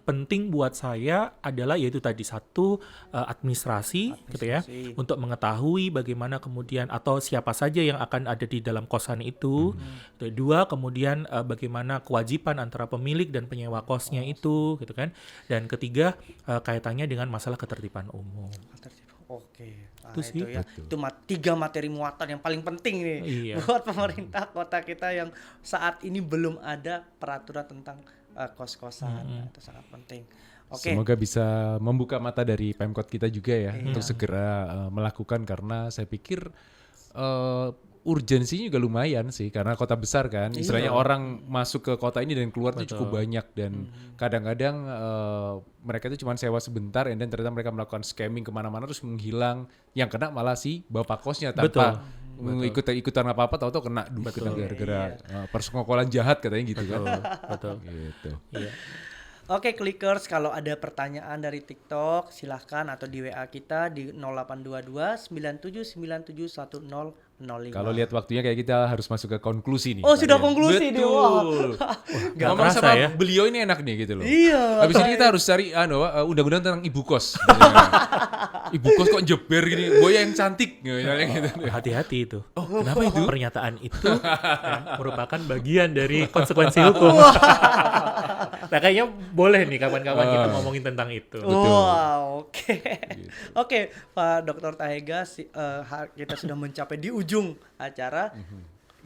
penting buat saya adalah yaitu tadi satu administrasi gitu ya untuk mengetahui bagaimana kemudian atau siapa saja yang akan ada di dalam kosan itu. Dua kemudian bagaimana kewajiban antara pemilik dan penyewa kosnya itu gitu kan. Dan ketiga kaitannya dengan masalah ketertiban umum. Oke, Itu sih. itu ya. Itu 3 materi muatan yang paling penting nih Iya. buat pemerintah kota kita yang saat ini belum ada peraturan tentang kos-kosan. Nah, itu sangat penting. Oke. Semoga bisa membuka mata dari Pemkot kita juga ya untuk segera melakukan karena saya pikir urgensinya juga lumayan sih karena kota besar kan. Istilahnya orang masuk ke kota ini dan keluar tuh cukup banyak dan kadang-kadang mereka itu cuma sewa sebentar dan ternyata mereka melakukan scamming kemana-mana terus menghilang. Yang kena malah si bapak kosnya tanpa ikutan apa-apa tahu-tahu kena gara-gara persekongkolan jahat katanya gitu kan. Betul. Gitu. Iya. Oke, Clickers, kalau ada pertanyaan dari TikTok silahkan atau di WA kita di 0822 9797 1005. Kalau lihat waktunya kayak kita harus masuk ke konklusi nih. Oh, sudah kalian. konklusi nih. Betul. Nggak Ngomong terasa sama ya. beliau ini enak nih gitu loh. Iya. Habis ini kita harus cari undang-undang tentang ibu kos. Ibu kos kok jeber gini, boya yang cantik misalnya gitu. Hati-hati itu. Oh, kenapa itu? Pernyataan itu merupakan bagian dari konsekuensi hukum. Nah, kayaknya boleh nih kapan-kapan kita ngomongin tentang itu. Wow, oke. Oke, Pak Dr. Tahega, kita sudah mencapai di ujung acara.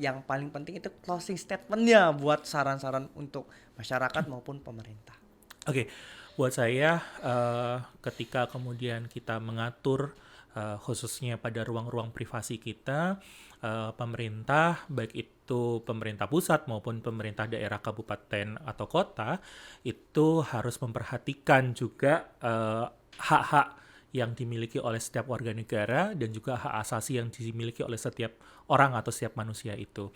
Yang paling penting itu closing statement-nya buat saran-saran untuk masyarakat maupun pemerintah. Oke, buat saya ketika kemudian kita mengatur khususnya pada ruang-ruang privasi kita, pemerintah baik itu pemerintah pusat maupun pemerintah daerah kabupaten atau kota itu harus memperhatikan juga hak-hak yang dimiliki oleh setiap warga negara dan juga hak asasi yang dimiliki oleh setiap orang atau setiap manusia itu.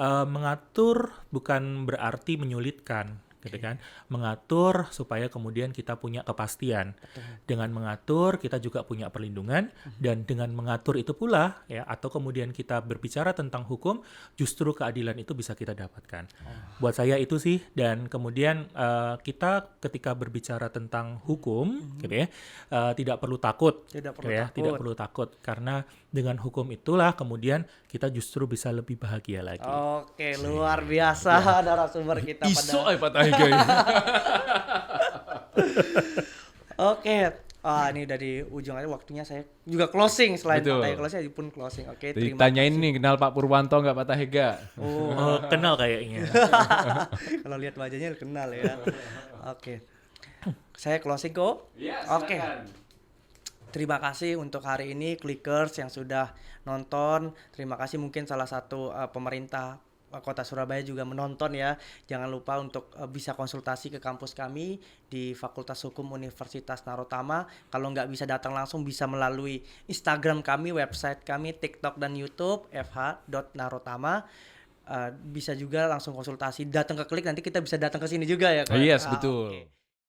Mengatur bukan berarti menyulitkan, gitu kan? Mengatur supaya kemudian kita punya kepastian. Dengan mengatur kita juga punya perlindungan dan dengan mengatur itu pula ya atau kemudian kita berbicara tentang hukum justru keadilan itu bisa kita dapatkan. Buat saya itu sih dan kemudian kita ketika berbicara tentang hukum gitu ya tidak perlu takut. Tidak perlu ya, takut. tidak perlu takut karena dengan hukum itulah kemudian kita justru bisa lebih bahagia lagi. Oke, luar biasa narasumber kita pada. Iso Pak Tahega. Oke, Ini udah di ujung aja, waktunya saya juga closing. Selain Betul. Pak Tahega closing, saya pun closing. Oke, terima Ditanyain nih, kenal Pak Purwanto nggak Pak Tahega? Oh, kenal kayaknya. Kalau lihat wajahnya kenal ya. Oke. Saya closing kok. Oke. Terima kasih untuk hari ini Clickers yang sudah nonton. Terima kasih, mungkin salah satu pemerintah Kota Surabaya juga menonton ya. Jangan lupa untuk bisa konsultasi ke kampus kami di Fakultas Hukum Universitas Narotama. Kalau nggak bisa datang langsung, bisa melalui Instagram kami, website kami, TikTok dan YouTube fh.narotama. Bisa juga langsung konsultasi, datang ke Klik, nanti kita bisa datang ke sini juga ya. Yes, betul. Oke.